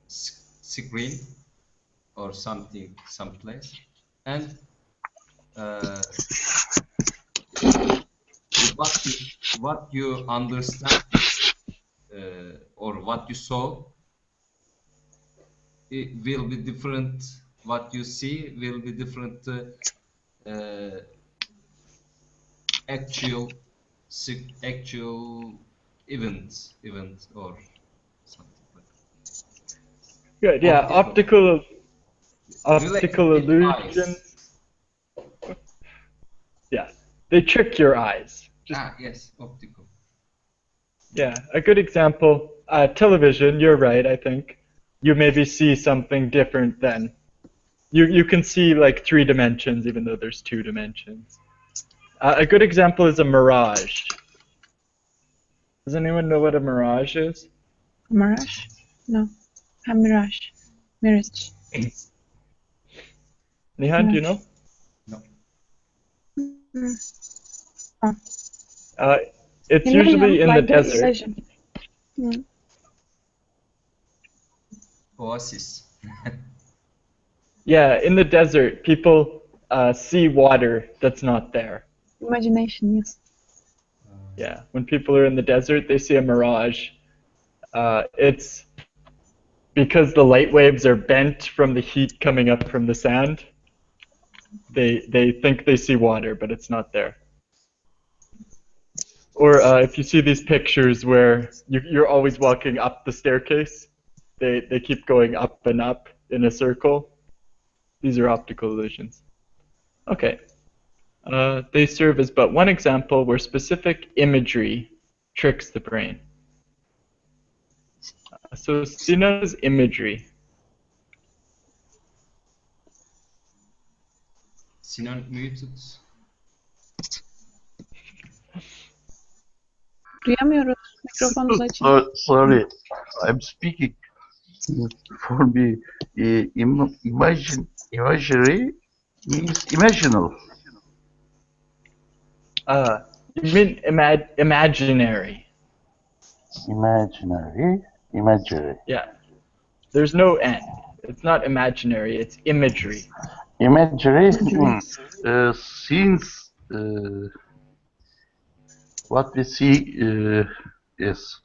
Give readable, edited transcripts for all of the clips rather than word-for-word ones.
screen or something, someplace, and what you understand or what you saw, it will be different. What you see will be different. Actual actual event or something like that. Good. Yeah. Optical Related with illusions. eyes. Yeah. They trick your eyes. Yes, optical. Yeah. A good example. Television. You're right. I think you maybe see something different than you can see like 3 dimensions even though there's 2 dimensions. A good example is a mirage. Does anyone know what a mirage is? Mirage? No. A mirage. Mirage. Nihan, do you know? No. Oh. It's usually in the desert. Oasis. Yeah, in the desert, people see water that's not there. Imagination, yes. Yeah, when people are in the desert, they see a mirage. It's because the light waves are bent from the heat coming up from the sand. They think they see water, but it's not there. Or if you see these pictures where you're always walking up the staircase, they keep going up and up in a circle. These are optical illusions. Okay. They serve as but one example where specific imagery tricks the brain. So Sina's imagery. Sinan muted. Duyamıyoruz. Mikrofonunuzu açın. Sorry, I'm speaking. For me, imagery means imaginal. You mean imaginary? Imagery. Yeah. There's no N. It's not imaginary. It's imagery. Imagery. Since what we see is.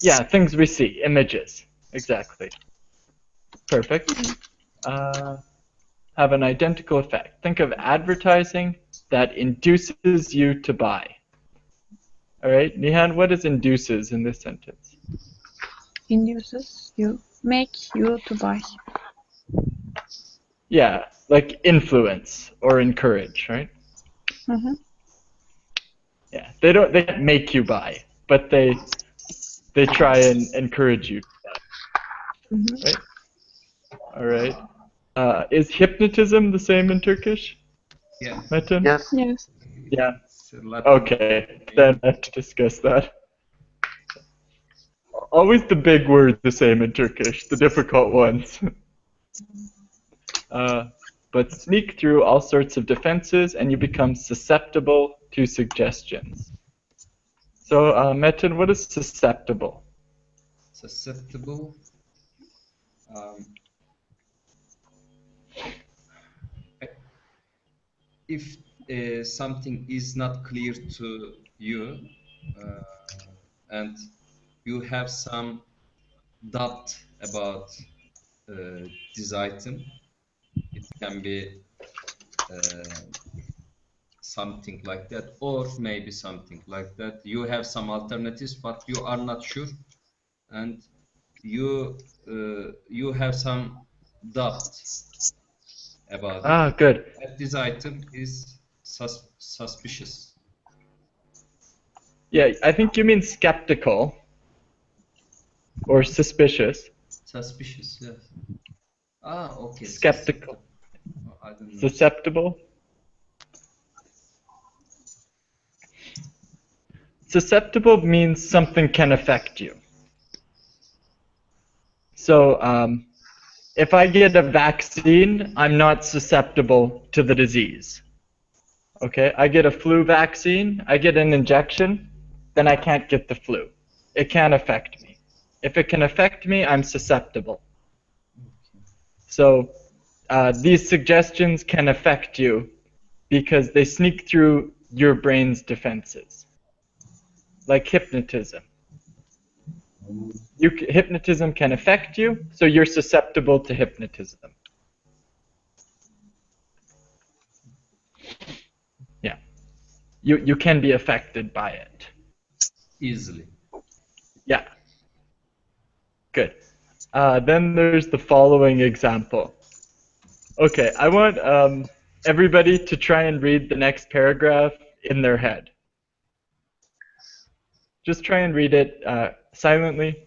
Yeah, things we see, images. Exactly. Perfect. Have an identical effect. Think of advertising that induces you to buy. All right, Nihan, what is induces in this sentence? Induces you, make you to buy. Yeah, like influence or encourage, right? Mm-hmm. Yeah, they can't make you buy, but they try and encourage you to buy. Mm-hmm. Right? All right. Is hypnotism the same in Turkish? Yeah. Metin? Yes. Yes. Yeah. Okay, then I have to discuss that. Always the big words the same in Turkish, the difficult ones. But sneak through all sorts of defenses and you become susceptible to suggestions. So, Metin, what is susceptible? Susceptible. If something is not clear to you and you have some doubt about this item, it can be something like that, or maybe something like that. You have some alternatives, but you are not sure, and you have some doubt about it. Good. That this item is suspicious. Yeah, I think you mean skeptical or suspicious. Suspicious, yes. Okay. Skeptical. I don't know. Susceptible. Susceptible means something can affect you. So, if I get a vaccine, I'm not susceptible to the disease. Okay, I get a flu vaccine, I get an injection, then I can't get the flu. It can't affect me. If it can affect me, I'm susceptible. So these suggestions can affect you because they sneak through your brain's defenses, like hypnotism. Hypnotism can affect you, so you're susceptible to hypnotism. Yeah. You can be affected by it. Easily. Yeah. Good. Then there's the following example. Okay, I want everybody to try and read the next paragraph in their head. Just try and read it silently.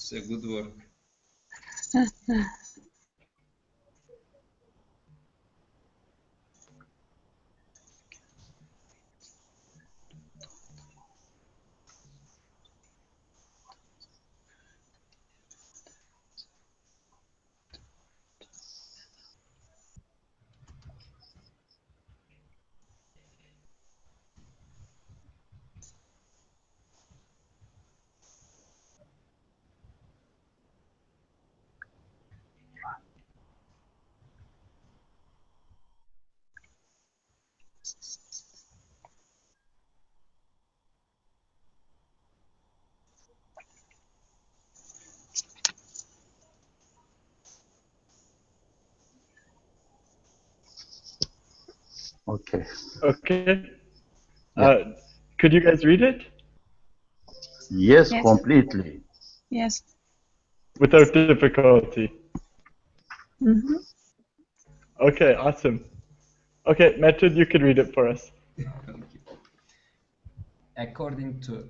It's a good work. Okay. Okay. Yeah. Could you guys read it? Yes, Yes. completely. Yes. Without difficulty. Mm-hmm. Okay, awesome. Okay, Method, you could read it for us. Okay. According to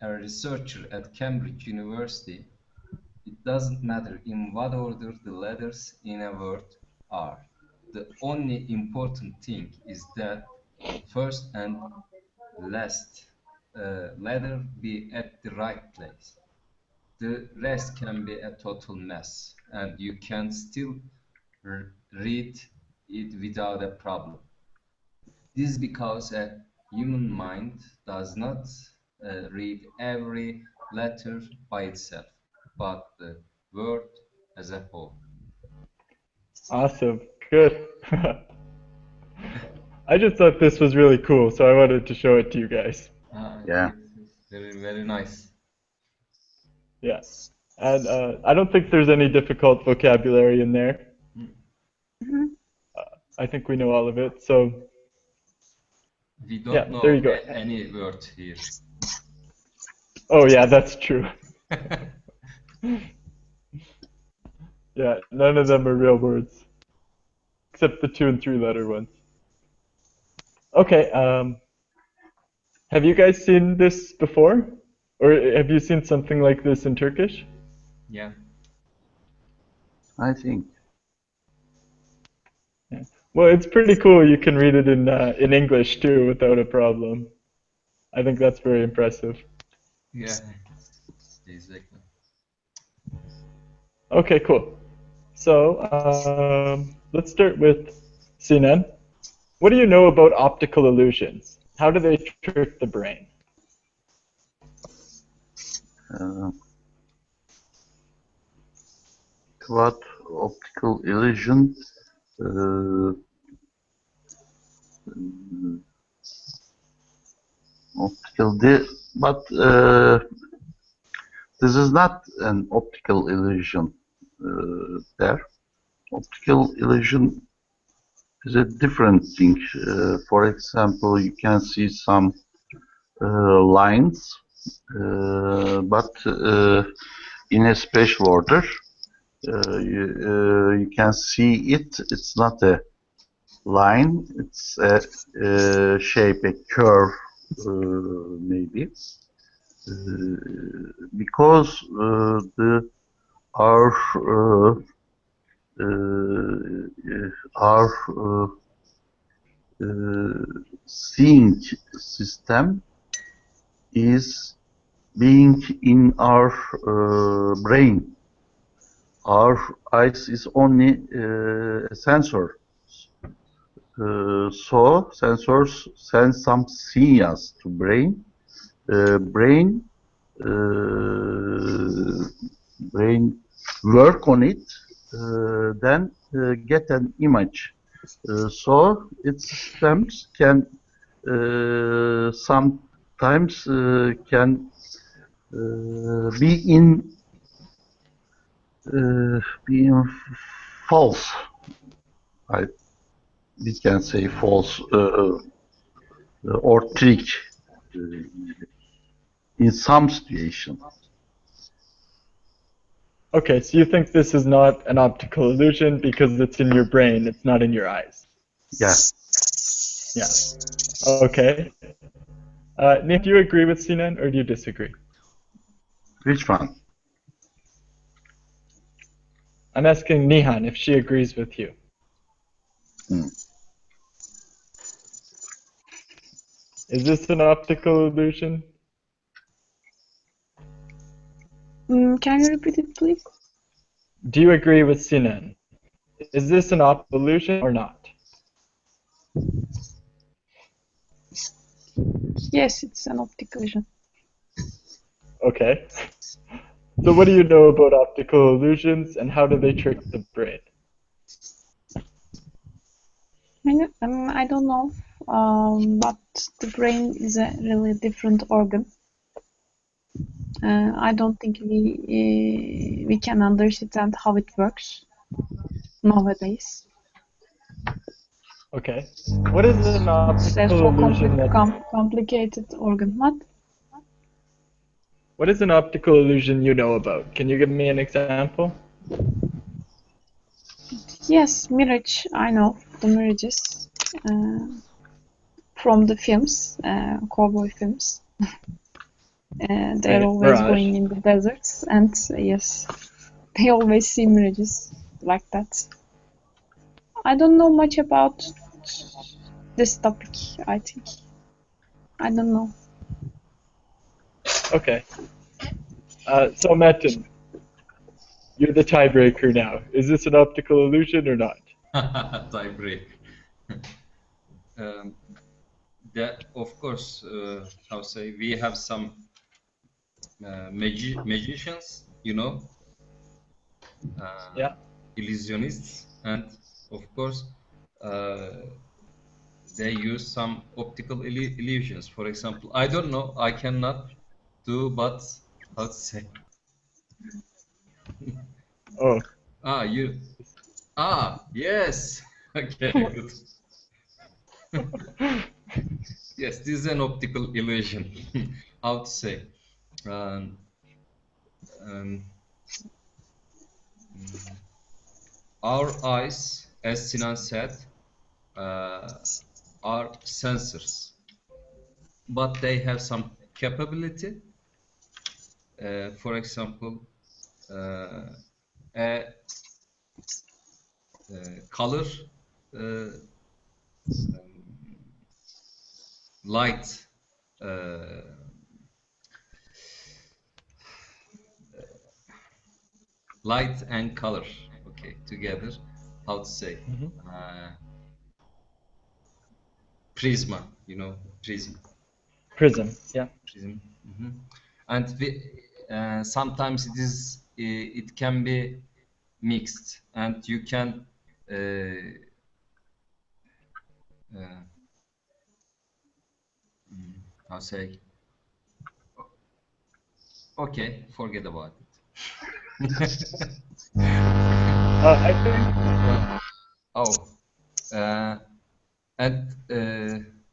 a researcher at Cambridge University, it doesn't matter in what order the letters in a word are. The only important thing is that first and last letter be at the right place. The rest can be a total mess, and you can still read it without a problem. This is because a human mind does not read every letter by itself, but the word as a whole. Awesome. Good. I just thought this was really cool, so I wanted to show it to you guys. Yeah. It's very, very nice. Yeah. And I don't think there's any difficult vocabulary in there. Mm-hmm. I think we know all of it, so We don't yeah, know there you go. any word here. Oh yeah, that's true. Yeah, none of them are real words. Except the 2 and 3 letter ones. Okay, have you guys seen this before? Or have you seen something like this in Turkish? Yeah. I think. Yeah. Well, it's pretty cool. You can read it in English too without a problem. I think that's very impressive. Yeah. Exactly. Okay, cool. So let's start with Sinan. What do you know about optical illusions? How do they trick the brain? Uh, what optical illusion? Uh, but this is not an optical illusion. There, optical illusion is a different thing. For example, you can see some lines, but in a special order. You can see it. It's not a line. It's a shape, a curve, maybe. Because our our seeing system is being in our brain. Our eyes is only a sensor. So sensors send some signals to brain. Brain brain work on it, then get an image. So its systems can sometimes can be in false. I we can say false or trick in some situation. Okay, so you think this is not an optical illusion because it's in your brain, it's not in your eyes. Yeah. Yeah. Okay. Nick, do you agree with Sinan or do you disagree? Which one? I'm asking Nihan if she agrees with you. Is this an optical illusion? Can you repeat it, please? Do you agree with Sinan? Is this an optical illusion or not? Yes, it's an optical illusion. Okay. So what do you know about optical illusions and how do they trick the brain? I don't know, but the brain is a really different organ. I don't think we can understand how it works nowadays. Okay. What is an It's a optical so illusion complicated organ. What is an optical illusion you know about? Can you give me an example? Yes, mirage. I know the mirages from the films, cowboy films. They're always Mirage. going in the deserts, and yes, they always see mirages like that. I don't know much about this topic, I think. I don't know. Okay. So Metin, you're the tiebreaker now. Is this an optical illusion or not? Tiebreak. That of course, how say, we have some magicians, you know, Yeah. illusionists, and of course they use some optical illusions. For example, I don't know, I cannot do, but how to say? Oh. You. Yes. Okay, good. Yes, this is an optical illusion. How to say? Um, um, our eyes, as Sinan said, are sensors, but they have some capability. For example, a color, uh, light, light and color, okay, together. How to say? Prisma, you know, prism. Prism. Yeah. Prism. And sometimes it can be mixed, and you can how say? Okay, forget about it. I think. Oh, and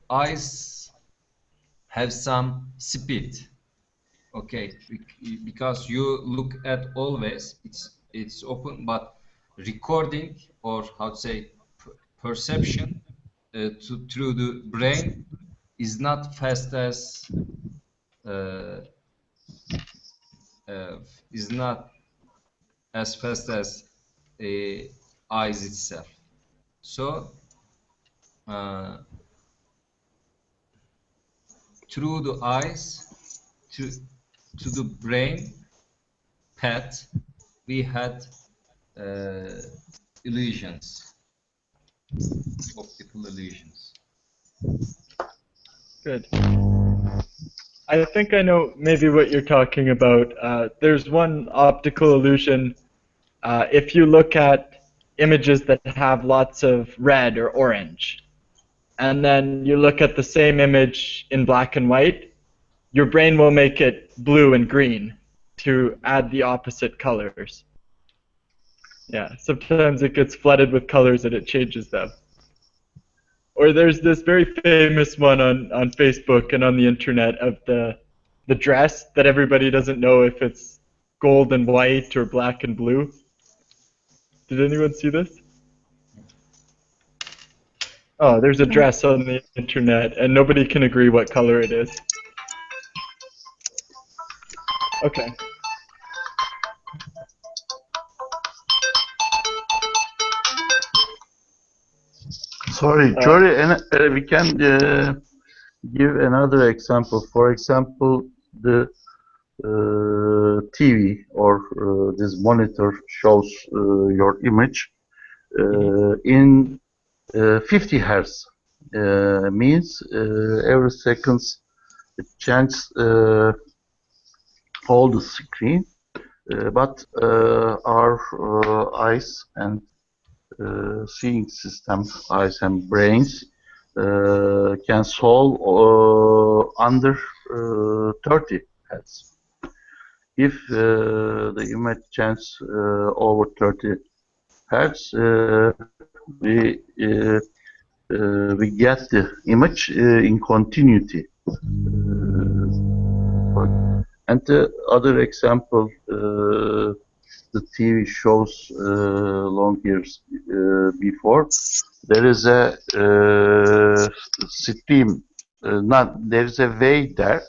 eyes have some speed. Okay, because you look at always, it's open, but recording, or how to say, perception through the brain is not fast as uh, is not as fast as eyes itself. So through the eyes to the brain path, we had illusions, optical illusions. Good. I think I know maybe what you're talking about. There's one optical illusion. If you look at images that have lots of red or orange, and then you look at the same image in black and white, your brain will make it blue and green to add the opposite colors. Yeah, sometimes it gets flooded with colors and it changes them. Or there's this very famous one on Facebook and on the internet of the dress that everybody doesn't know if it's gold and white or black and blue. Did anyone see this? Oh, there's a dress on the internet and nobody can agree what color it is. Okay. Sorry, Jory, and we can give another example. For example, the TV or this monitor shows your image in 50 hertz. Means every seconds it changes all the screen, but our eyes and seeing system, eyes and brains can solve under 30 hertz. If the image changes over 30 hertz, we get the image in continuity. And the other example, the TV shows long years before. There is a stream, there is a way there,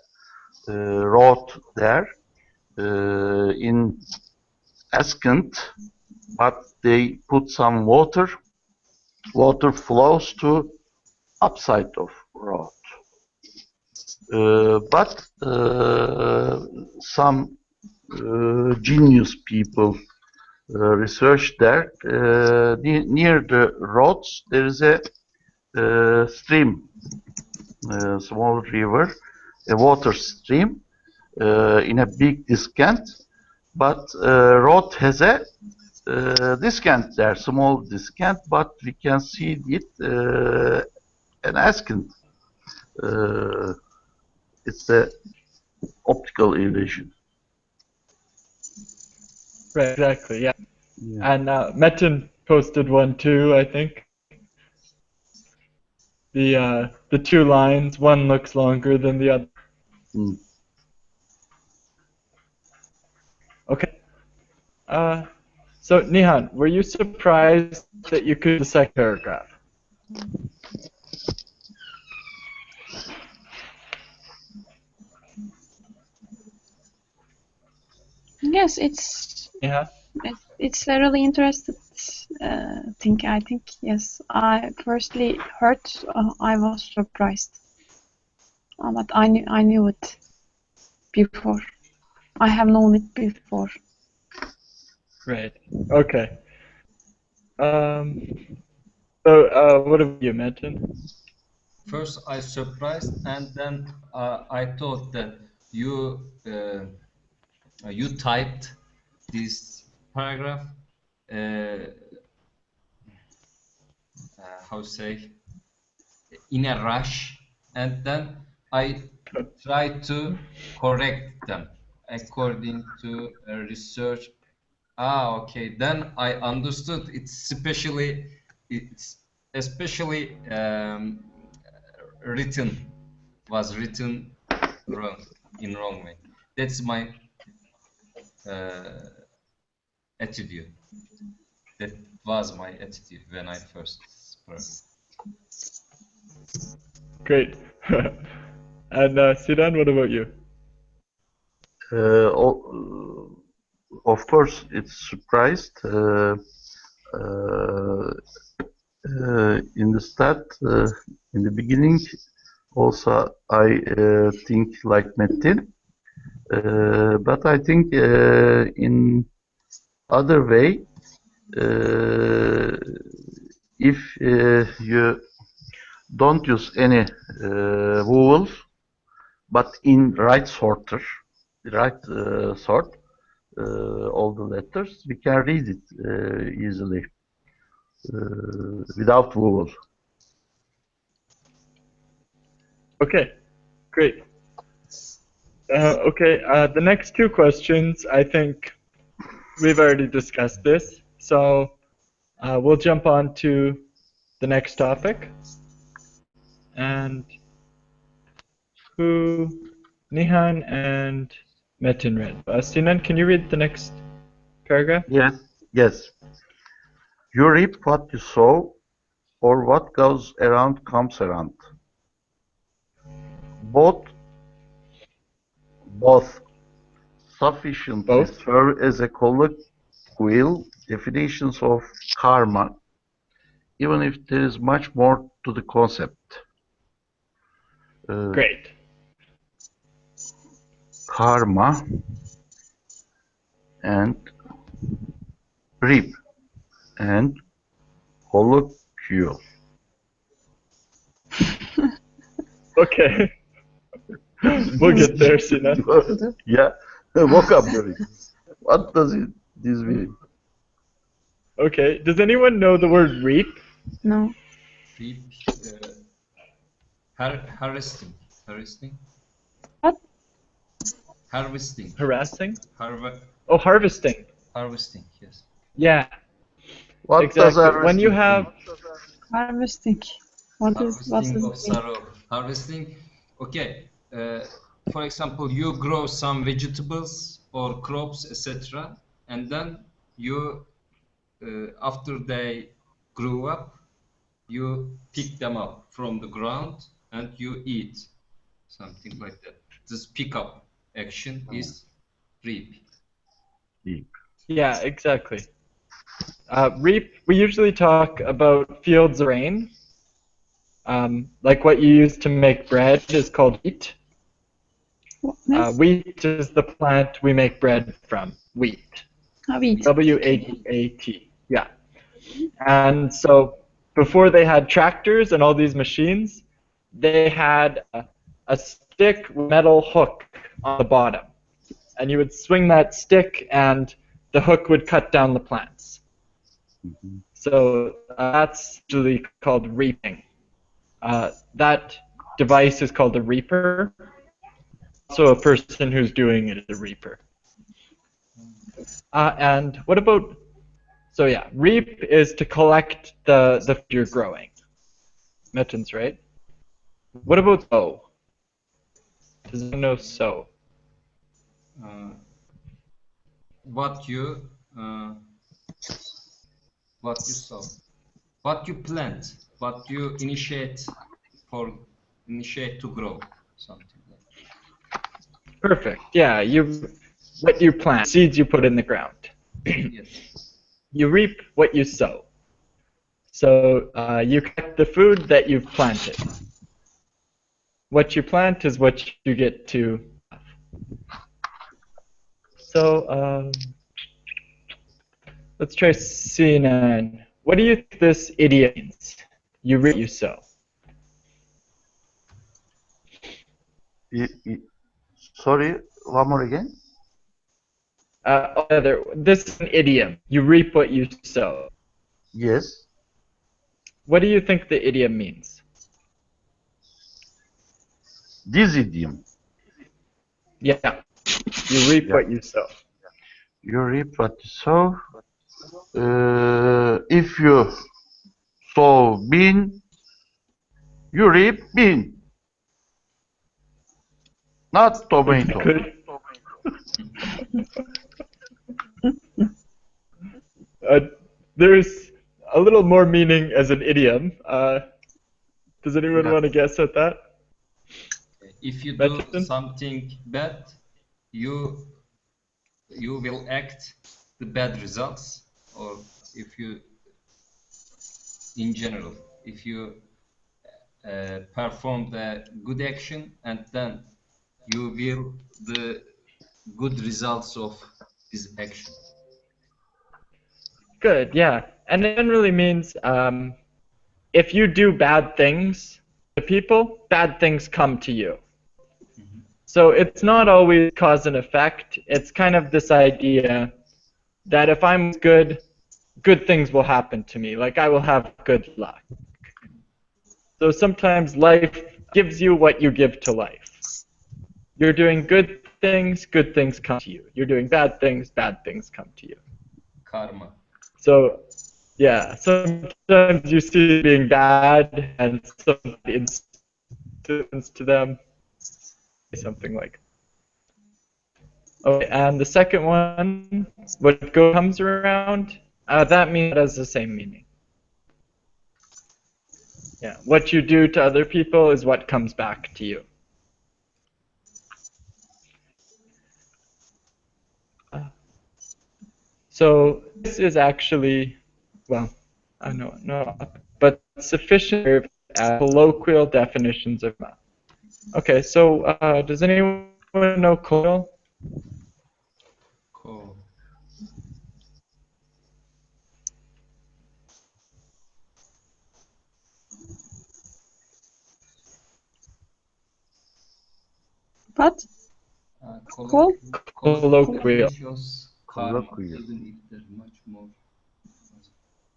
road there in Askent, but they put some water. Water flows to upside of road. But some genius people research there. Near the roads there is a stream, a small river, a water stream in a big descent, but road has a descent there, small descent, but we can see it an ascent. It's a optical illusion. Right, exactly, yeah. And Metin posted one too, I think. The two lines, one looks longer than the other. Okay. So Nihan, were you surprised that you could the second paragraph? Yes, it's Yeah. it's a really interesting thing. I think yes. I firstly heard. I was surprised, but I knew it before. I have known it before. Right. Okay. So what have you mentioned? First, I surprised, and then I thought that you typed this paragraph. How say? In a rush, and then I tried to correct them according to research. Okay. Then I understood. It's especially was written wrong in wrong way. That's my attitude. That was my attitude when I first spoke. Great. And Sinan, what about you? Of course, it's surprised. In the start, in the beginning Also, I think like Metin, but I think in other way, if you don't use any vowels, but in right sorter, the right sort, all the letters, we can read it easily without vowels. Okay, great. Okay, the next two questions, I think we've already discussed this, so we'll jump on to the next topic. And who, Nihan and Metin read. Sinan, can you read the next paragraph? Yes, yes. You reap what you sow, or what goes around comes around. Both sufficiently Both? serve as a colloquial definitions of karma, even if there is much more to the concept. Great. Karma and reap and colloquial. Okay. We'll get there, Sinan. Yeah, vocabulary. What does this mean? Okay, does anyone know the word reap? No. Reap, harvesting. What? Harvesting. Harassing? Harvesting. Oh, harvesting. Yes. Yeah, What does exactly. When you harvesting have Harvesting. What does Harvesting of it mean? sorrow. Harvesting. Okay. For example, you grow some vegetables or crops, etc., and then you, after they grew up, you pick them up from the ground and you eat, something like that. This pick up action is reap. reap? Yeah, exactly. Reap, we usually talk about fields of grain. Like what you use to make bread is called wheat. Wheat is the plant we make bread from. Wheat. Wheat. W-A-T. Yeah. And so before they had tractors and all these machines, they had a stick with a metal hook on the bottom. And you would swing that stick and the hook would cut down the plants. Mhm. So that's usually called reaping. That device is called a reaper. Also, a person who's doing it is a reaper. And what about, so yeah, reap is to collect the food you're growing. Metin's right. What about sow? Does anyone know sow? What you sow, what you plant, what you initiate to grow, something like that. Perfect. Yeah, what you plant, seeds you put in the ground. Yes. You reap what you sow. So you collect the food that you've planted. What you plant is what you get to have. So let's try C9. What do you think this idiom means? You reap, you sow. Sorry, one more again. This is an idiom. You reap what you sow. Yes. What do you think the idiom means? This idiom. Yeah. You reap Yeah. what you sow. You reap what you sow. If you sow bean, you reap bean. Not tomato. Exactly. There's a little more meaning as an idiom. Does anyone Yeah. want to guess at that? If you Metin? do something bad, you will act the bad results, or if you, in general, if you perform the good action, and then you will the good results of this action. Good, yeah. And it generally means if you do bad things to people, bad things come to you. So it's not always cause and effect. It's kind of this idea that if I'm good, good things will happen to me. Like I will have good luck. So sometimes life gives you what you give to life. You're doing good things come to you. You're doing bad things come to you. Karma. So, yeah, sometimes you see it being bad and somebody instance to them, something like. Okay, and the second one, what comes around, that means it has the same meaning. Yeah, what you do to other people is what comes back to you. So this is actually, well, I know, no, but sufficient as colloquial definitions of math. Okay, so does anyone know colloquial? Cool. What? Call? Colloquial. Shows karma, Colloquial. even if they're much more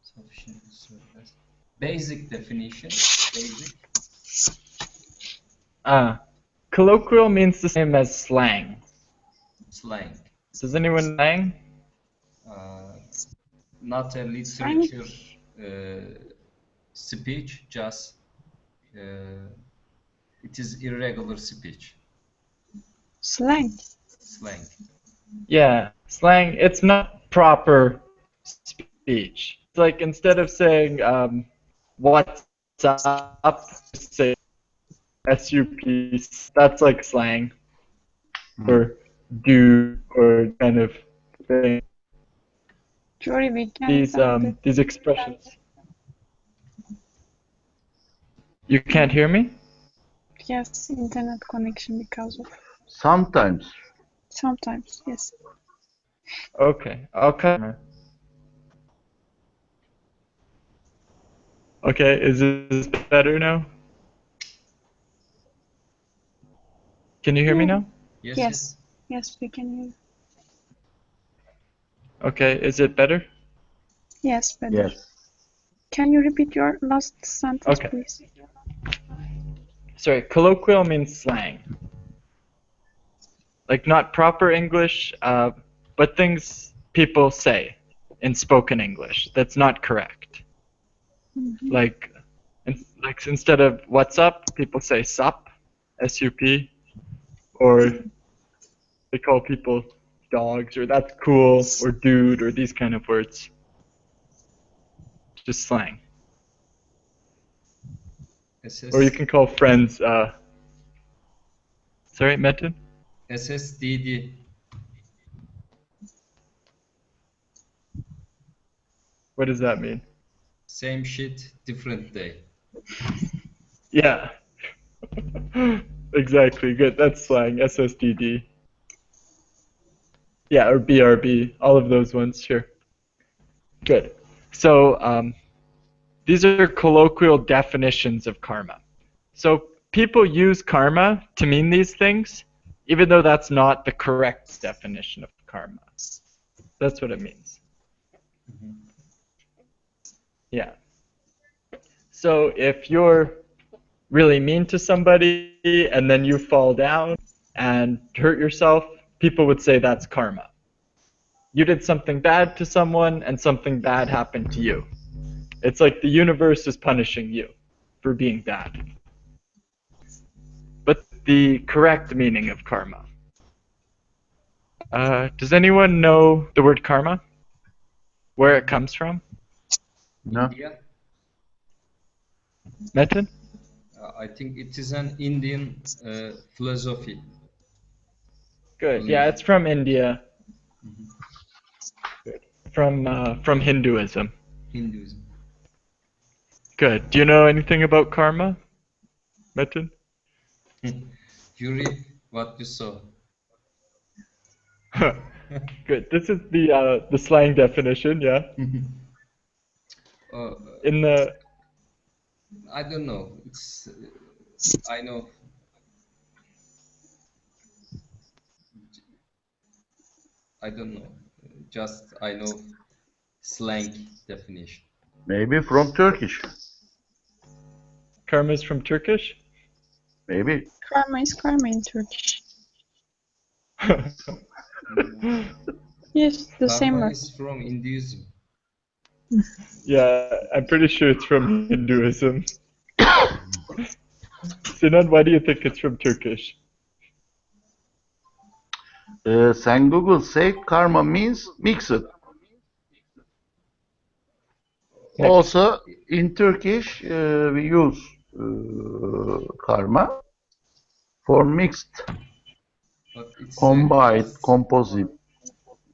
sufficient to serve as. Basic definition. Basic. Colloquial means the same as slang. Slang. Does anyone know slang? Not a literature speech, just it is irregular speech. Slang. Slang. Yeah, slang. It's not proper speech. It's like instead of saying "what's up," say "sup." That's like slang, or "do" or kind of thing. Jory, we can't These expressions. You can't hear me? Yes, internet connection because of. Sometimes. Sometimes, yes. Okay, I'll cut. Okay, is this better now? Can you hear me now? Yes. Yes. Yes, we can hear. Okay, is it better? Yes, better. Yes. Can you repeat your last sentence, Okay. please? Sorry, colloquial means slang. Like not proper English, but things people say in spoken English that's not correct. Mm-hmm. Like instead of "what's up," people say "sup," S-U-P, or they call people dogs, or "that's cool," or "dude," or these kind of words. Just slang. Or you can call friends. Sorry, Metin? SSDD. What does that mean? Same shit, different day. Yeah. Exactly. Good. That's slang. SSDD. Yeah, or BRB. All of those ones. Sure. Good. So these are colloquial definitions of karma. So people use karma to mean these things, even though that's not the correct definition of karma. That's what it means. Mm-hmm. Yeah. So if you're really mean to somebody and then you fall down and hurt yourself, people would say that's karma. You did something bad to someone and something bad happened to you. It's like the universe is punishing you for being bad. But the correct meaning of karma. Does anyone know the word karma? Where it comes from? No. India. Metin? I think it is an Indian philosophy. Good. Yeah, it's from India. Mhm. Good. From Hinduism. Hinduism. Good. Do you know anything about karma? Metin? Yuri, what you saw? Good. This is the slang definition, yeah. Uh, In the I don't know. It's I know. I don't know. Just I know slang definition. Maybe from Turkish. karma is from Turkish. Maybe. Karma is karma in Turkish. Yes, the same Karma word. is from Hinduism. Yeah, I'm pretty sure it's from Hinduism. Sinan, why do you think it's from Turkish? Sen Google say karma means mixed. Also, in Turkish, we use karma for mixed, But it's combined, just composite.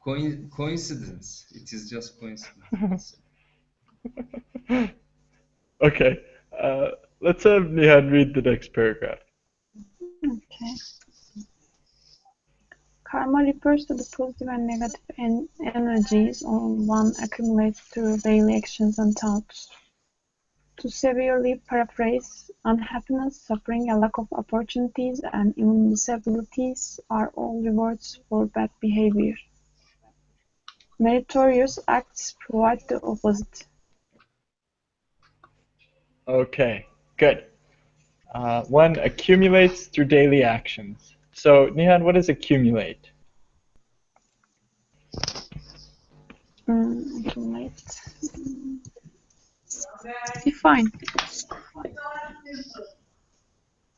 coincidence. It is just coincidence. Okay, let's have Nihan read the next paragraph. Okay. Karma refers to the positive and negative energies one accumulates through daily actions and thoughts. To severely paraphrase, unhappiness, suffering, a lack of opportunities, and even disabilities are all rewards for bad behavior. Meritorious acts provide the opposite. Okay, good. One accumulates through daily actions. So, Nihan, what is accumulate? Accumulate. Define.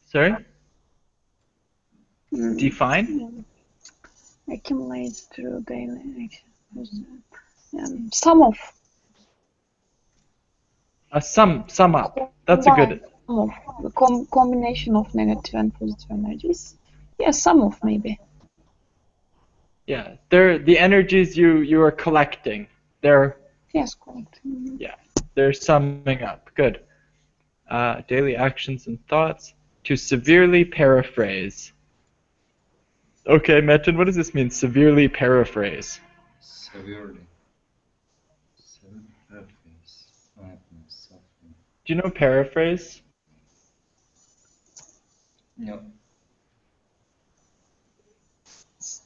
Sorry? Mm, Define? Accumulate through daily actions. Sum of. Sum up. That's a good. Sum of. The combination of negative and positive energies. Yeah, sum of maybe. Yeah, they're the energies you are collecting. They're Yes, correct. yeah, they're summing up. Good. Daily actions and thoughts. To severely paraphrase. Okay, Metin, what does this mean? Severely paraphrase. Severely. Paraphrase. Suffering. Do you know paraphrase? No.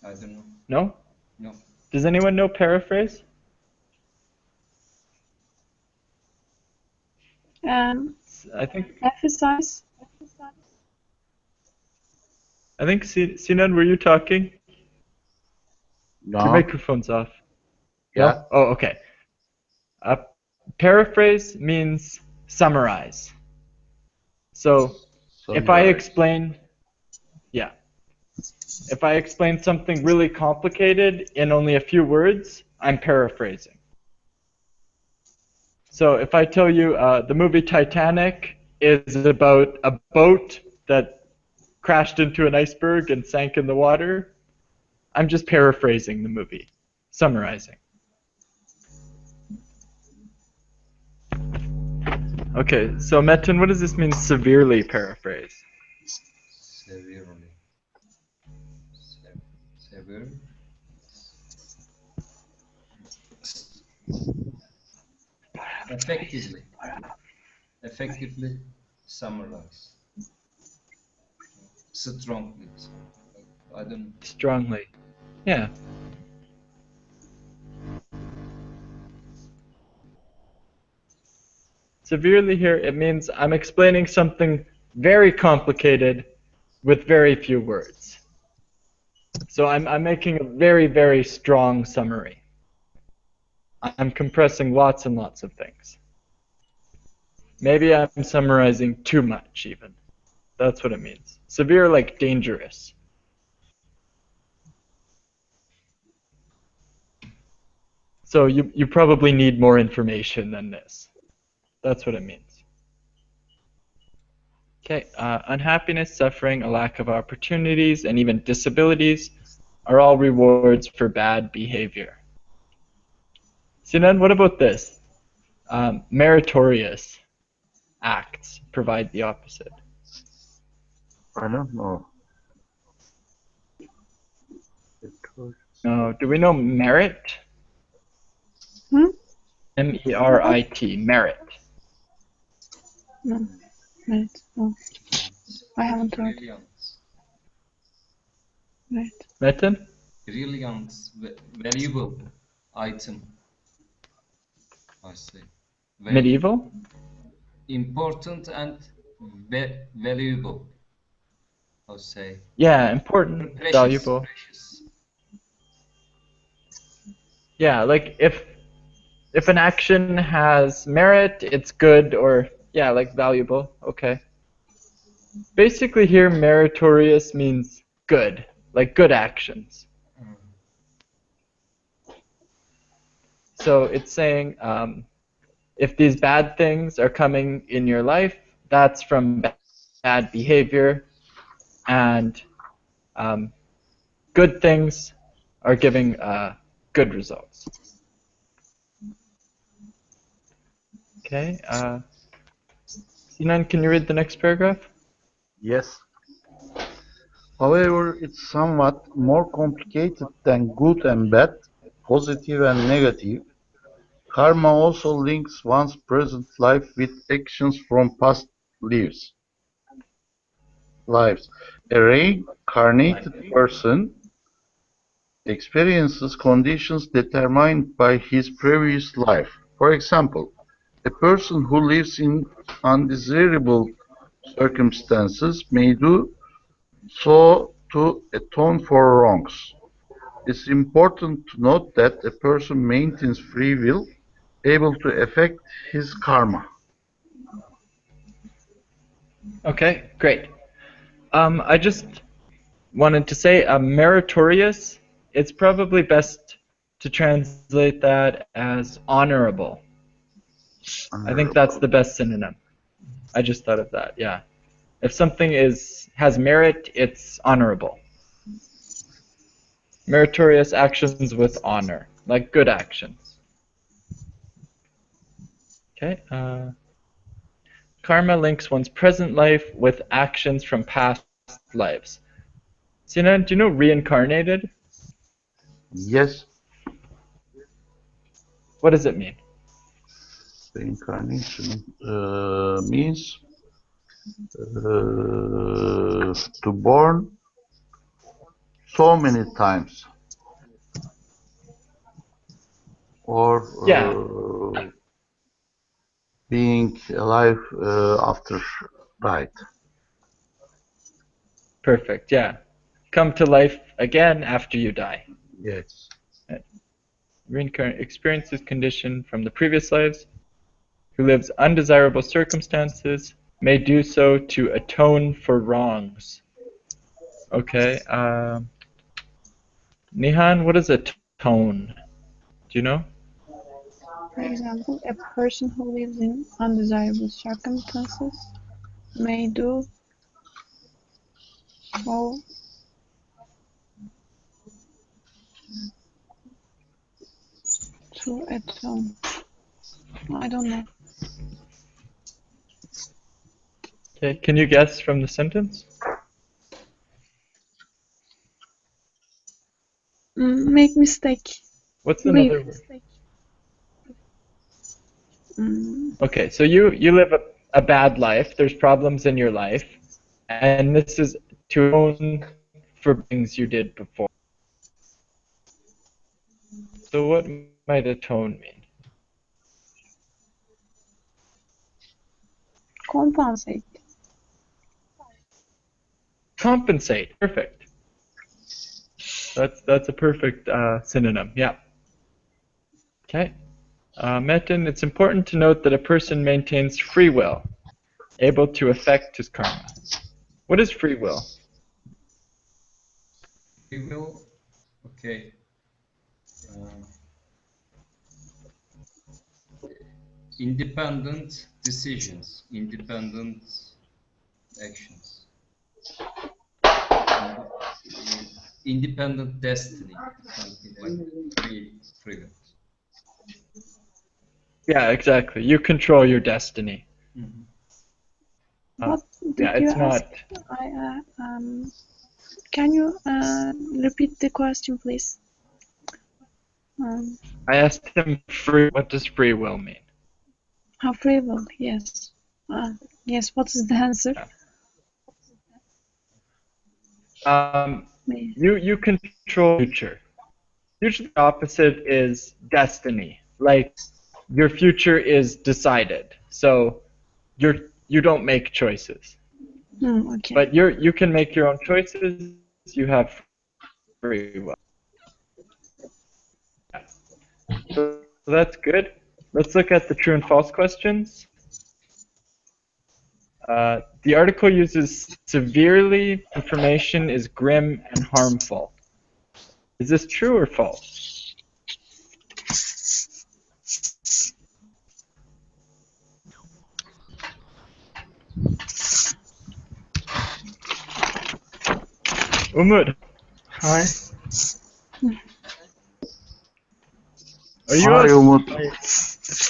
I don't know. No? No. Does anyone know paraphrase? I think Emphasize. Sinan, were you talking? Your No. microphone's off. Yeah. No? Oh, okay. Paraphrase means summarize. So if I explain, if I explain something really complicated in only a few words, I'm paraphrasing. So if I tell you the movie Titanic is about a boat that crashed into an iceberg and sank in the water, I'm just paraphrasing the movie, summarizing. Okay, so Metin, what does this mean, severely paraphrase? Severely. Severe. Effectively. Effectively summarize. Strongly. I don't know. Strongly. Yeah. Severely here, it means I'm explaining something very complicated with very few words. So I'm making a very, very strong summary. I'm compressing lots and lots of things. Maybe I'm summarizing too much even. That's what it means. Severe, like dangerous. So you probably need more information than this. That's what it means. Okay, unhappiness, suffering, a lack of opportunities, and even disabilities are all rewards for bad behavior. Sinan, what about this? Meritorious acts provide the opposite. I don't know. No, do we know merit? Hmm? M-E-R-I-T, merit. No. Right. No. I haven't heard. Brilliant. Right. Metin? Brilliant. Valuable item. I say. Medieval? Important and valuable. I say. Yeah, important, Precious. valuable. Precious. Yeah, like if an action has merit, it's good, or yeah, like valuable. Okay. Basically here meritorious means good, like good actions. So it's saying if these bad things are coming in your life, that's from bad behavior, and good things are giving good results. Okay. Sinan, can you read the next paragraph? Yes. However, it's somewhat more complicated than good and bad, positive and negative. Karma also links one's present life with actions from past lives. A reincarnated person experiences conditions determined by his previous life. For example, a person who lives in undesirable circumstances may do so to atone for wrongs. It's important to note that a person maintains free will, able to affect his karma. Okay, great. I just wanted to say meritorious, it's probably best to translate that as honorable. I think that's the best synonym. I just thought of that, yeah. If something has merit, it's honorable. Meritorious actions with honor, like good actions. Okay. Karma links one's present life with actions from past lives. Sinan, do you know reincarnated? Yes, What does it mean? reincarnation means to born so many times, or Yeah, being alive after died. perfect, yeah. Come to life again after you die. Yes. Reincarnate experiences condition from the previous lives, who lives undesirable circumstances, may do so to atone for wrongs. Okay, Nihan, what is atone? Do you know? For example, a person who lives in undesirable circumstances may do so to atone. I don't know. Okay, can you guess from the sentence? Make mistake. What's Leave. another word? Okay, so Mm, you live a bad life. There's problems in your life, and this is to atone for things you did before. So what might atone mean? compensate. Compensate. Perfect. That's a perfect synonym. Yeah. Okay. Metin, it's important to note that a person maintains free will, able to affect his karma. What is free will? We will. Okay. Independent decisions, independent actions, independent destiny, something like free will. Yeah, exactly. You control your destiny. What did yeah, you it's ask? not. Can you repeat the question, please? I asked him free. What does free will mean? Free will, yes. Yes, what is the answer? Me. You control future. Usually the opposite is destiny. Like your future is decided. So you don't make choices. Okay. But you can make your own choices. You have free will. So that's good. Let's look at the true and false questions. The article uses severely information is grim and harmful. Is this true or false? Umut, Hi. are you Hi, us? Umut.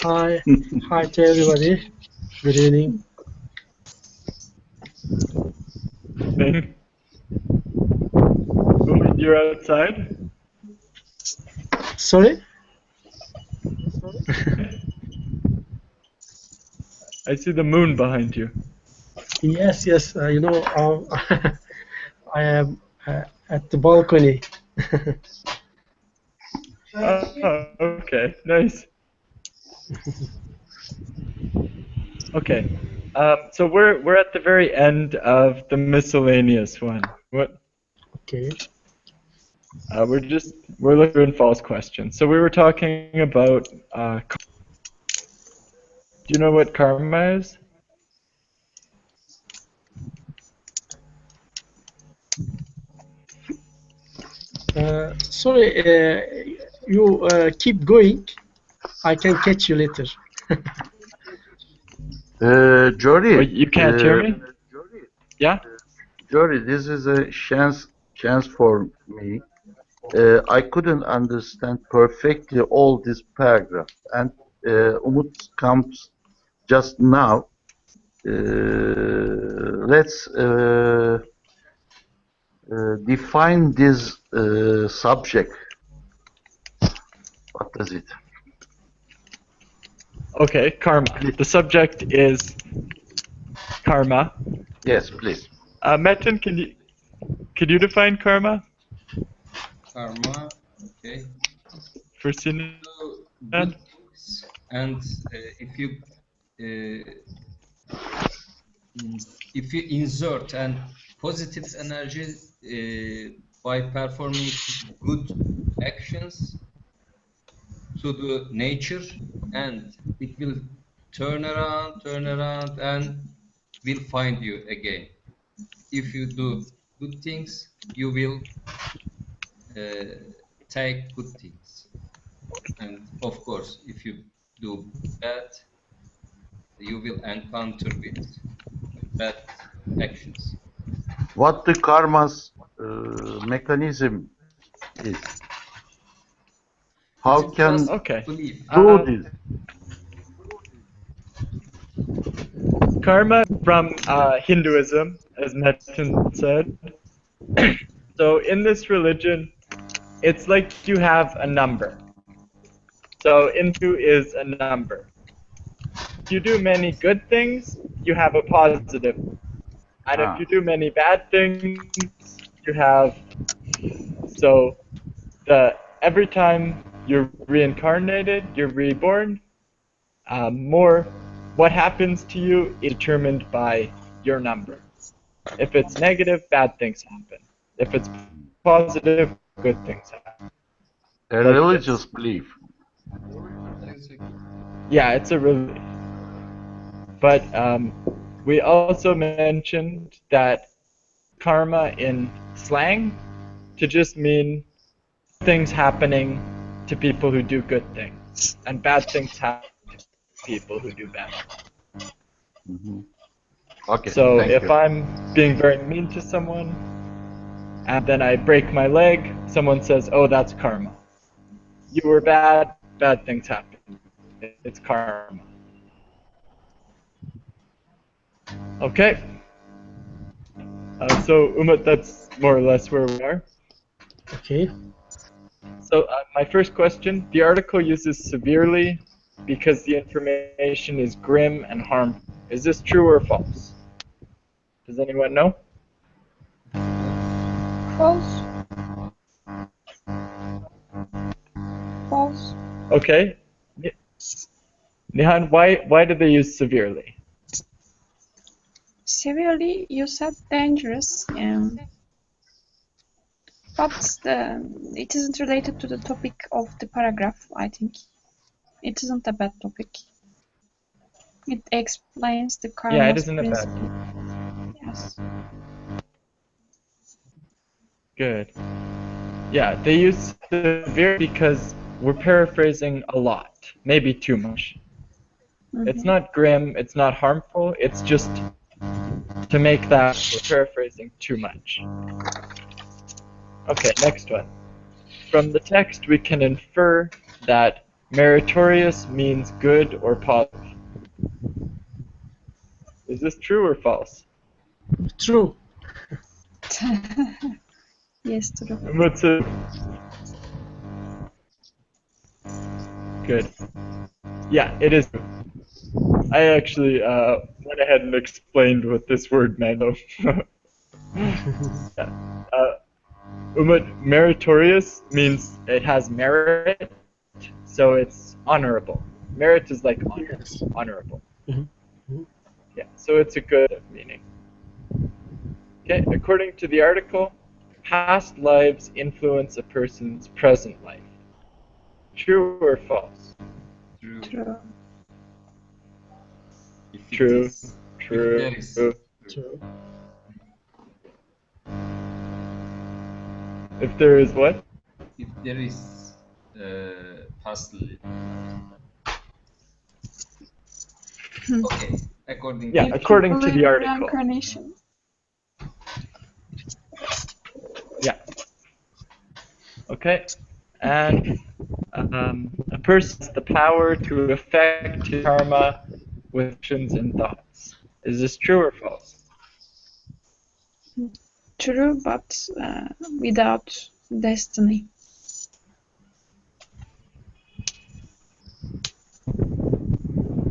Hi. Hi to everybody. Good evening. Thing? Umut, you're outside? Sorry? I see the moon behind you. Yes, yes. I am at the balcony. Oh, okay, nice. Okay, so we're at the very end of the miscellaneous one. What? Okay. We're looking at false questions. So we were talking about. Do you know what karma is? Sorry, you keep going. I can catch you later. Jory, Oh, you can't hear me? Yeah. Jory, this is a chance for me. I couldn't understand perfectly all this paragraph, and Umut comes just now. Let's define this subject. What does it? Okay, karma. The subject is karma. Yes, please. Metin, could you define karma Karma, okay. for Sinan? So, good things, and if you insert and positive energy by performing good actions to the nature, and it will turn around and will find you again. If you do good things, you will take good things, and of course if you do bad, you will encounter with bad actions. What the karma's mechanism is? How It is can just Okay. belief. do this? Karma from Hinduism, as Metin said. So in this religion, it's like you have a number. So into is a number. If you do many good things, you have a positive. And if you do many bad things, you have. So every time you're reincarnated, you're reborn. What happens to you is determined by your number. If it's negative, bad things happen. If it's positive, good things happen. A Like religious this. belief. Yeah, it's a really. But we also mentioned that karma in slang to just mean things happening to people who do good things, and bad things happen to people who do bad. Okay, So thank if you. I'm being very mean to someone, and then I break my leg, someone says, "Oh, that's karma. You were bad, bad things happen. It's karma." Okay. So Umut, that's more or less where we are. Okay. So my first question, the article uses severely because the information is grim and harmful. Is this true or false? Does anyone know? False. False. Okay. Nihan, why do they use severely? Severely, you said dangerous, but it isn't related to the topic of the paragraph, I think. It isn't a bad topic. It explains the Yeah, it karma's isn't a bad. principle. Yes. Good. Yeah, they use severe because we're paraphrasing a lot, maybe too much. It's not grim, it's not harmful, it's just to make that we're paraphrasing too much. Okay, next one. From the text, we can infer that meritorious means good or positive. Is this true or false? True. Yes, true. What's it? Good. Yeah, it is. I actually went ahead and explained what this word meant. Yeah. Meritorious means it has merit, so it's honorable. Merit is like honor, Yes. honorable. Mhm. Mhm. Yeah, so it's a good meaning. Okay, according to the article, past lives influence a person's present life. True or false? True. True. If it True. is- True. If there is, True. If there is what? if there is past life. Okay, according Yeah, to according to the Believe in article. reincarnation. Yeah. Okay. And a person has the power to affect his karma with actions and thoughts. Is this true or false? True, but without destiny.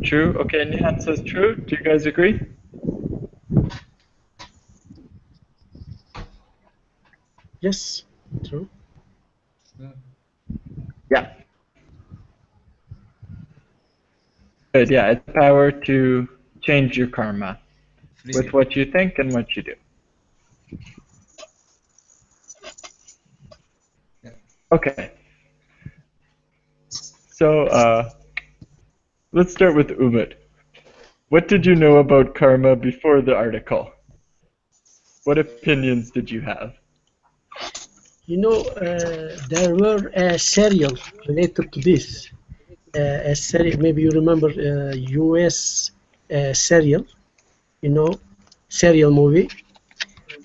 True. Okay, Nihan says true. Do you guys agree? Yes. True. Yeah. Good. Yeah, it's the power to change your karma free with what you think and what you do. Yeah. Okay. So, let's start with Umut. What did you know about karma before the article? What opinions did you have? You know, there were a serial related to this. A serial, maybe you remember U.S. Serial, you know, serial movie.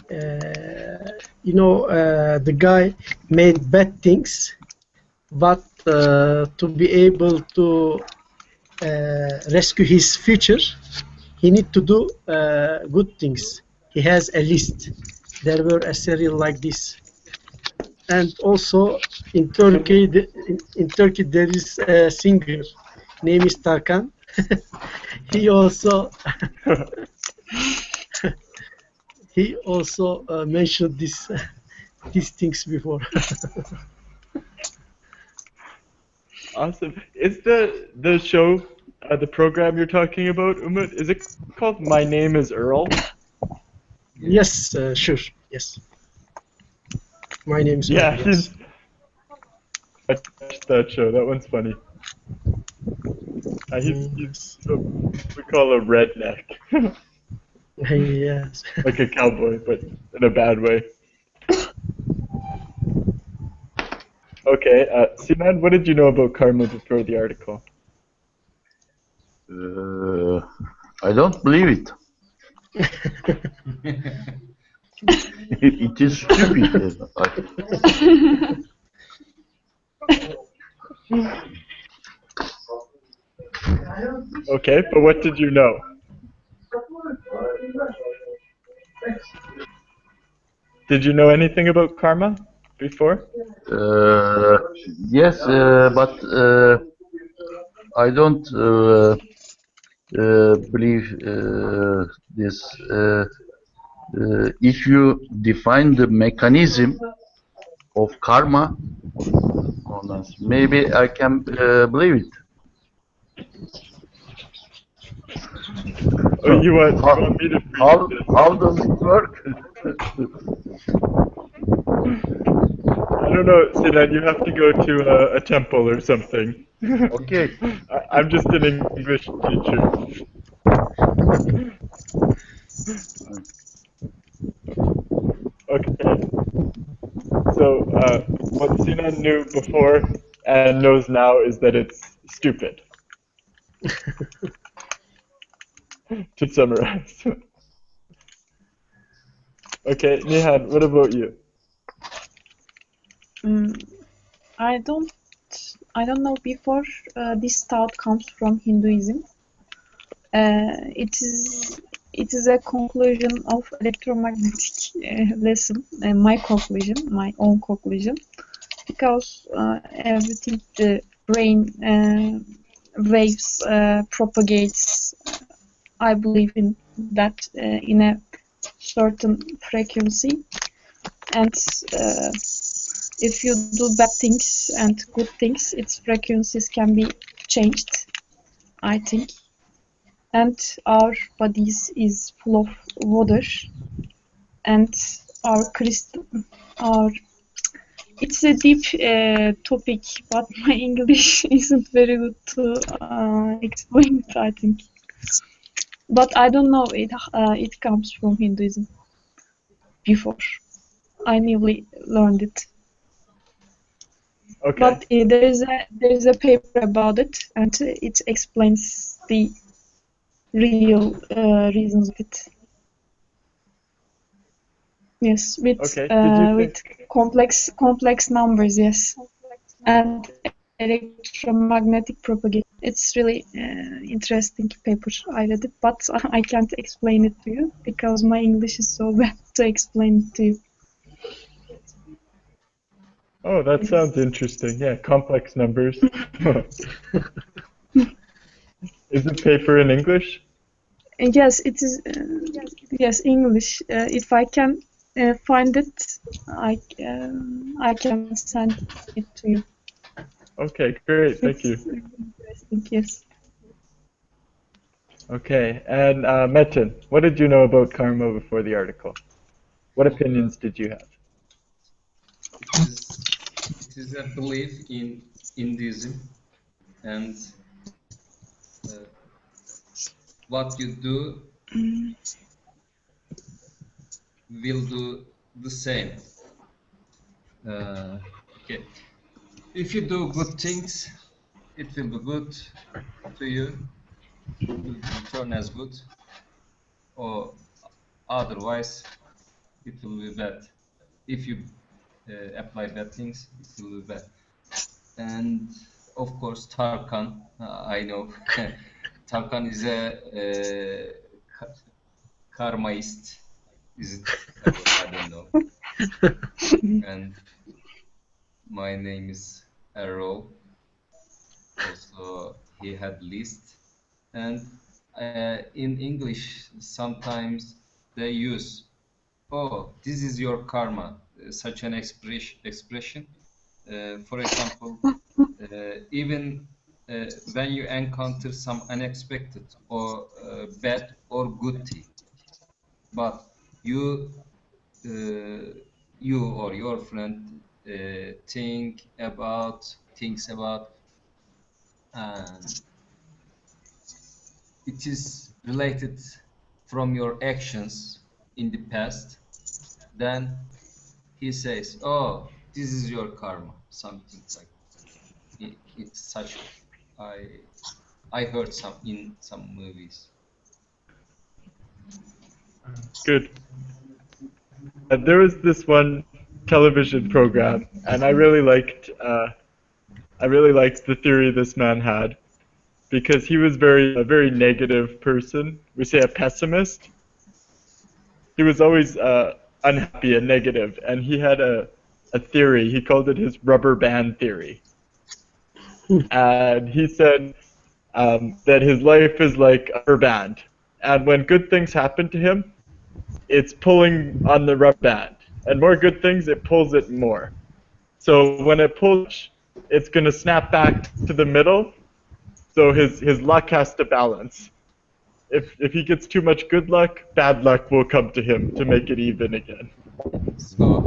The guy made bad things, but to be able to rescue his future, he need to do good things. He has a list. There were a serial like this. And also in Turkey, in Turkey there is a singer, name is Tarkan. he also he also mentioned this these things before. Awesome. Is the show, the program you're talking about, Umut, is it called My Name is Earl? Yes, sure. Yes. My name is Yeah, Earl, yes. I watched that show. That one's funny. He's Yes. what we call a redneck, Yes. like a cowboy, but in a bad way. Okay, Sinan, what did you know about karma before the article? I don't believe it. It is stupid. Okay, but what did you know? Did you know anything about karma before? Yes, but I don't believe this. If you define the mechanism of karma, maybe I can believe it. Oh, you want me to How, predict this? how does it work? I don't know, Sinan, you have to go to a temple or something. Okay. I'm just an English teacher. Okay. So, what Sinan knew before and knows now is that it's stupid. To summarize. Okay, Nihan, what about you? I don't know before this thought comes from Hinduism. It is a conclusion of electromagnetic lesson, my conclusion, my own conclusion, because everything the brain waves propagates. I believe in that in a certain frequency, and if you do bad things and good things, its frequencies can be changed, I think. And our bodies is full of water, and our it's a deep topic, but my English isn't very good to explain it, I think. But I don't know, it comes from Hinduism before. I newly learned it. Okay. But there is a paper about it, and it explains the real reasons of it. Yes, with Okay. Did you with think? complex numbers, yes, and electromagnetic propagation. It's really interesting paper. I read it, but I can't explain it to you because my English is so bad to explain it to you. Oh, that sounds interesting. Yeah, complex numbers. Is the paper in English? Yes, it is. Yes, English. If I can find it, I can send it to you. Okay, great. Thank you. It's interesting. Yes. Okay, and Metin, what did you know about karma before the article? What opinions did you have? It is a belief in Hinduism, and what you do will do the same. Okay. If you do good things, it will be good to you. It will return as good, or otherwise, it will be bad. If you apply bad things, it will be bad. And of course, Tarkan, I know. Tarkan is a karmaist. Is it? I don't know. And my name is Errol. Also, he had list. And in English, sometimes they use, "Oh, this is your karma," such an expression. For example, even when you encounter some unexpected or bad or good thing, but you or your friend thinks about, and it is related from your actions in the past, then he says, "Oh, this is your karma," something like it's such. I heard in some movies. Good. There was this one television program, and I really liked the theory this man had because he was a very negative person. We say a pessimist, he was always unhappy and negative, and he had a theory. He called it his rubber band theory. And he said that his life is like a rubber band, and when good things happen to him, it's pulling on the rubber band, and more good things, it pulls it more. So when it pulls, it's going to snap back to the middle, so his luck has to balance. If he gets too much good luck, bad luck will come to him to make it even again. So,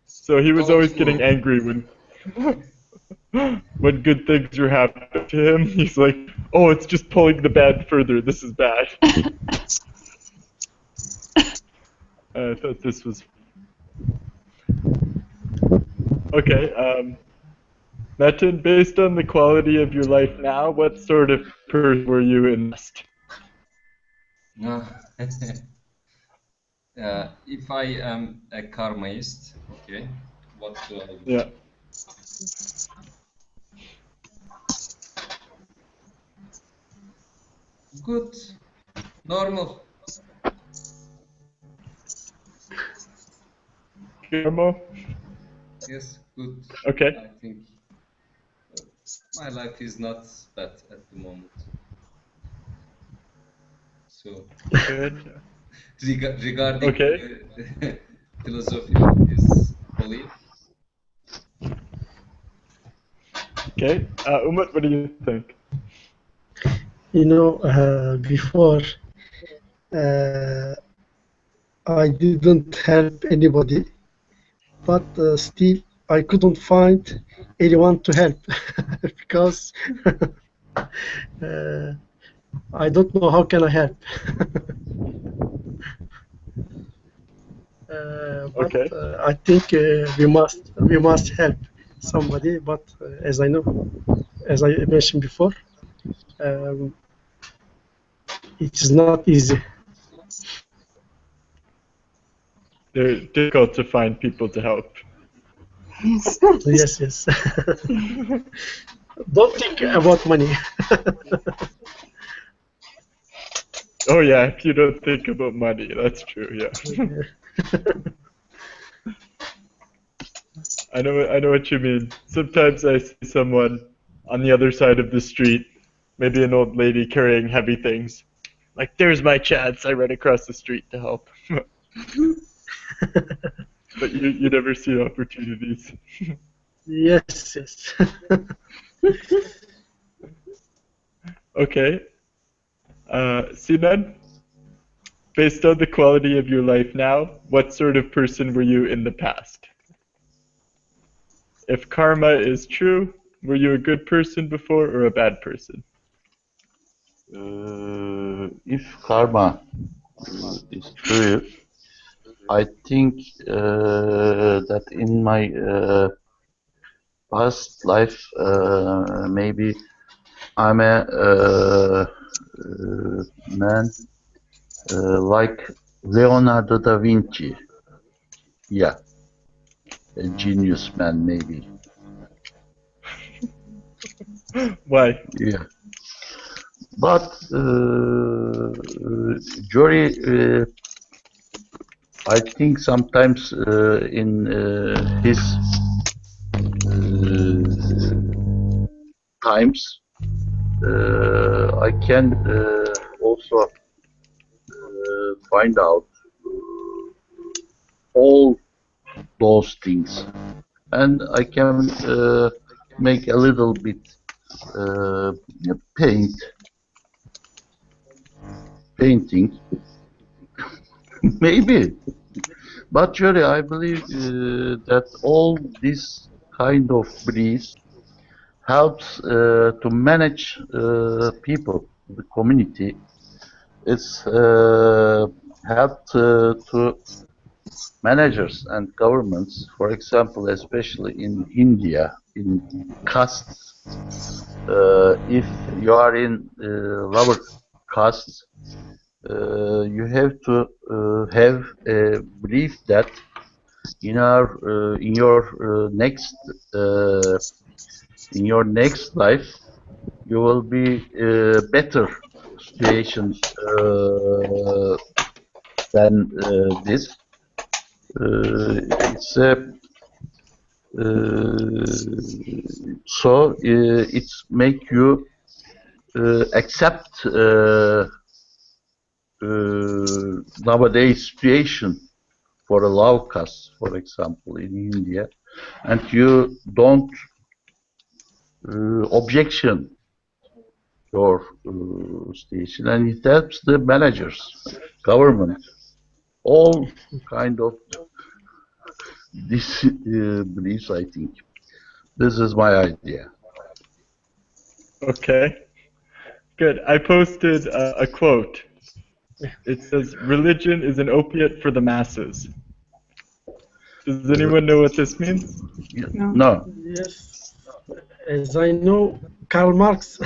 So he was always getting angry when good things were happening to him. He's like, oh, it's just pulling the band further. This is bad. I thought this was... Okay, Metin, based on the quality of your life now, what sort of person were you in the past? if I am a karmaist, okay, what do I do? Yeah. Good, normal. Guillermo? Yes, good. Okay. I think my life is not bad at the moment. So, Good. regarding Okay. philosophy of his belief, Okay. Umut, what do you think? You know, before I didn't help anybody, but still I couldn't find anyone to help because I don't know how can I help. But Okay. I think we must help somebody. But as I know, as I mentioned before, it is not easy. They're difficult to find people to help. Yes, yes. Don't think about money. Oh yeah, if you don't think about money, that's true. Yeah. I know what you mean. Sometimes I see someone on the other side of the street, maybe an old lady carrying heavy things. Like, there's my chance. I run across the street to help. But you never see opportunities. Yes, yes. Okay. Sinan, based on the quality of your life now, what sort of person were you in the past? If karma is true, were you a good person before or a bad person? If karma is true, I think that in my past life, maybe I'm a man like Leonardo da Vinci. Yeah, a genius man, maybe. Why? Yeah. But Jory, I think sometimes in his times, I can also find out all those things, and I can make a little bit painting, maybe. But Jory, I believe that all this kind of beliefs helps to manage people, the community. It's helped to managers and governments, for example, especially in India, in castes. If you are in lower castes, you have to have a belief that in your next life you will be better situations than this. It's a so it's make you accept nowadays situation for a low caste, for example, in India, and you don't objection your station, and it helps the managers, government, all kind of this beliefs. I think this is my idea. Okay. Good. I posted a quote. It says, "Religion is an opiate for the masses." Does anyone know what this means? No. Yes, as I know, Karl Marx.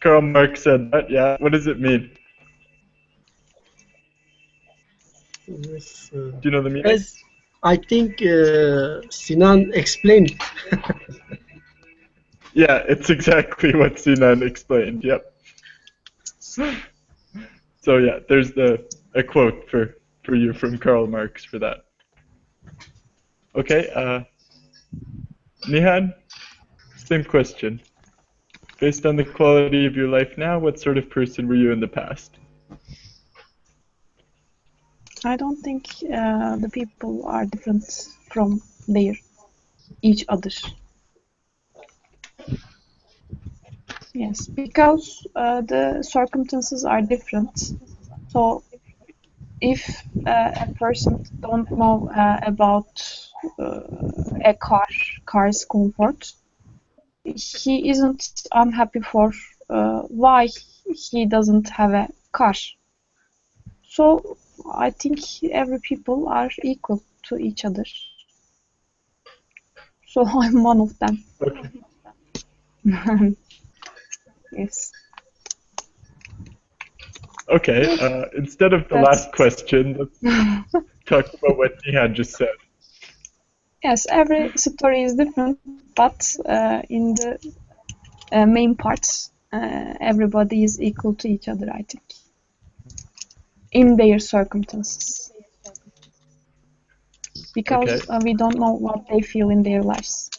Karl Marx said that, yeah. What does it mean? Yes, Do you know the meaning? as I think Sinan explained. Yeah, it's exactly what Sinan explained, yep. So yeah, there's a quote for you from Karl Marx for that. Okay, Nihan, same question. Based on the quality of your life now, what sort of person were you in the past? I don't think the people are different from each other. Yes, because the circumstances are different. So if a person don't know about a car's comfort, he isn't unhappy for why he doesn't have a car. So I think every people are equal to each other. So I'm one of them. Okay. Yes. Okay, instead of the That's- last question, let's talk about what Nihan just said. Yes, every story is different, but in the main parts, everybody is equal to each other, I think, in their circumstances. Because we don't know what they feel in their lives.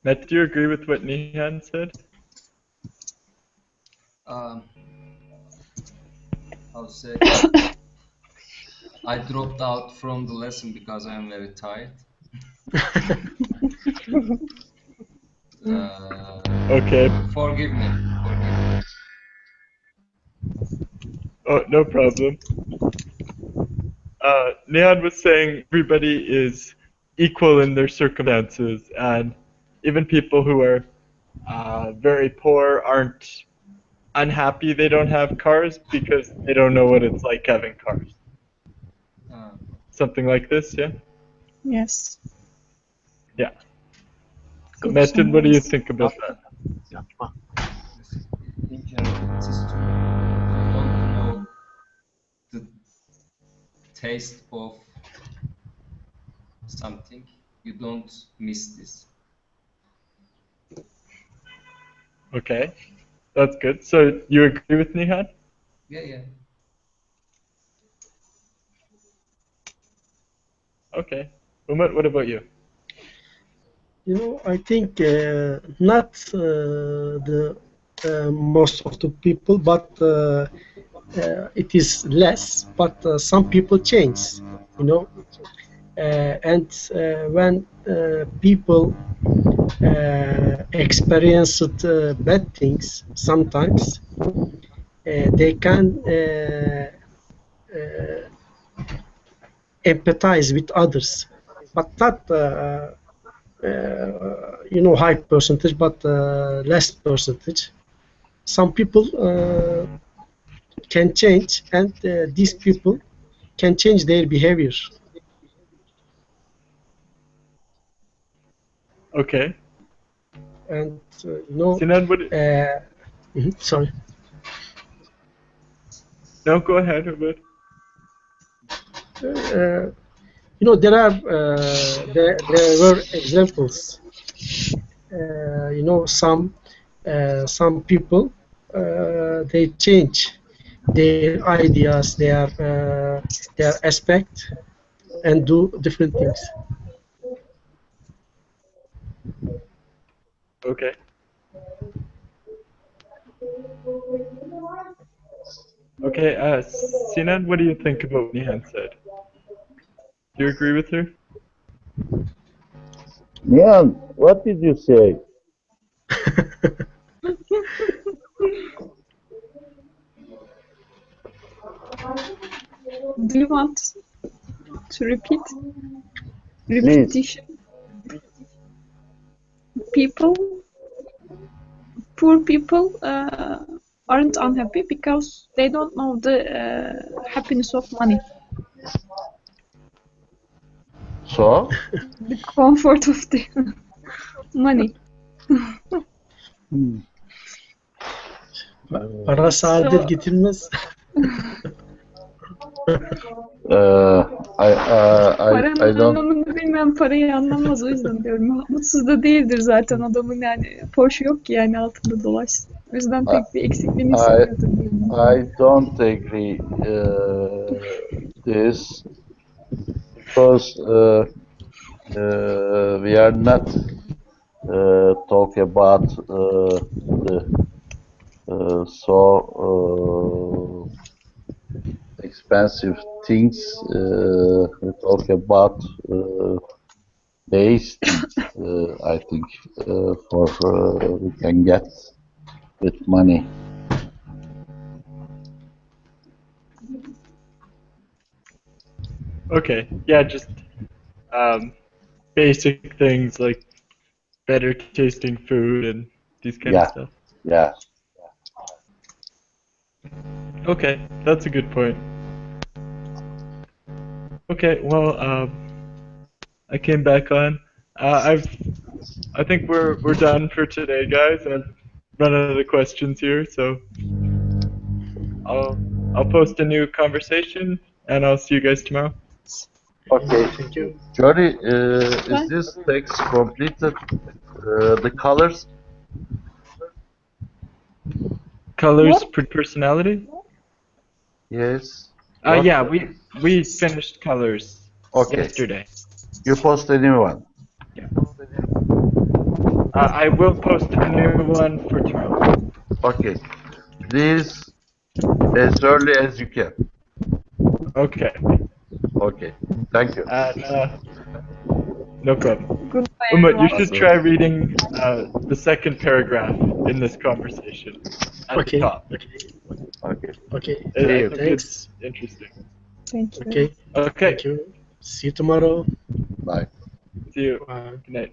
Matt, do you agree with what Nihan said? I'll say I dropped out from the lesson because I am very tired. Okay. Forgive me. Oh, no problem. Nihan was saying everybody is equal in their circumstances, and even people who are very poor aren't unhappy they don't have cars because they don't know what it's like having cars. Something like this, yeah? Yes. Yeah. So, Good Metin, what do you summarize. think about that? In general, it is true. You don't know the taste of something, you don't miss this. Okay, that's good. So you agree with Nihan? Yeah. Okay. Umut, what about you? You know, I think not the most of the people, but it is less. But some people change, you know, and when people experienced bad things, sometimes they can empathize with others, but not you know, high percentage, but less percentage. Some people can change, and these people can change their behavior. Okay. And you know, Sinan, what? sorry. No, go ahead, Umut. You know, there were examples. You know, some some people they change their ideas, their aspect, and do different things. Okay. Okay, Sinan, what do you think about what Nihan said? Do you agree with her? Nihan, what did you say? Do you want to repeat? Please. Repetition. People, poor people aren't unhappy because they don't know the happiness of money, So? the comfort of the money. Para saadet getirmez. Paranın I don't. anlamını bilmem, parayı anlamaz, o yüzden diyorum. Mutsuz da değildir zaten adamın, yani Porsche yok ki yani altında dolaşsın. O yüzden pek bir eksikliğini hissediyordur diyorum. I don't agree this because we are not talk about the so expensive things. We talk about base things. I think for we can get with money. Okay, yeah, just basic things like better tasting food and these kind of Yeah. stuff. Yeah. Okay, that's a good point. Okay, well, I came back on. I think we're done for today, guys. I've run out of the questions here, so I'll post a new conversation and I'll see you guys tomorrow. Okay. Thank you. Johnny, is this text completed? The colors? Colors What? per personality? Yes. What? Yeah, we finished colors Okay. yesterday. You post a new one. I will post a new one for tomorrow. Okay. Please, as early as you can. Okay. Okay. Thank you. No problem. Goodbye, Umut, you everyone. should try reading the second paragraph in this conversation at Okay. the top. Okay. Okay. I think Thanks. it's interesting. Thank you. Okay. Okay. Thank you. See you tomorrow. Bye. See you. Bye. Good night.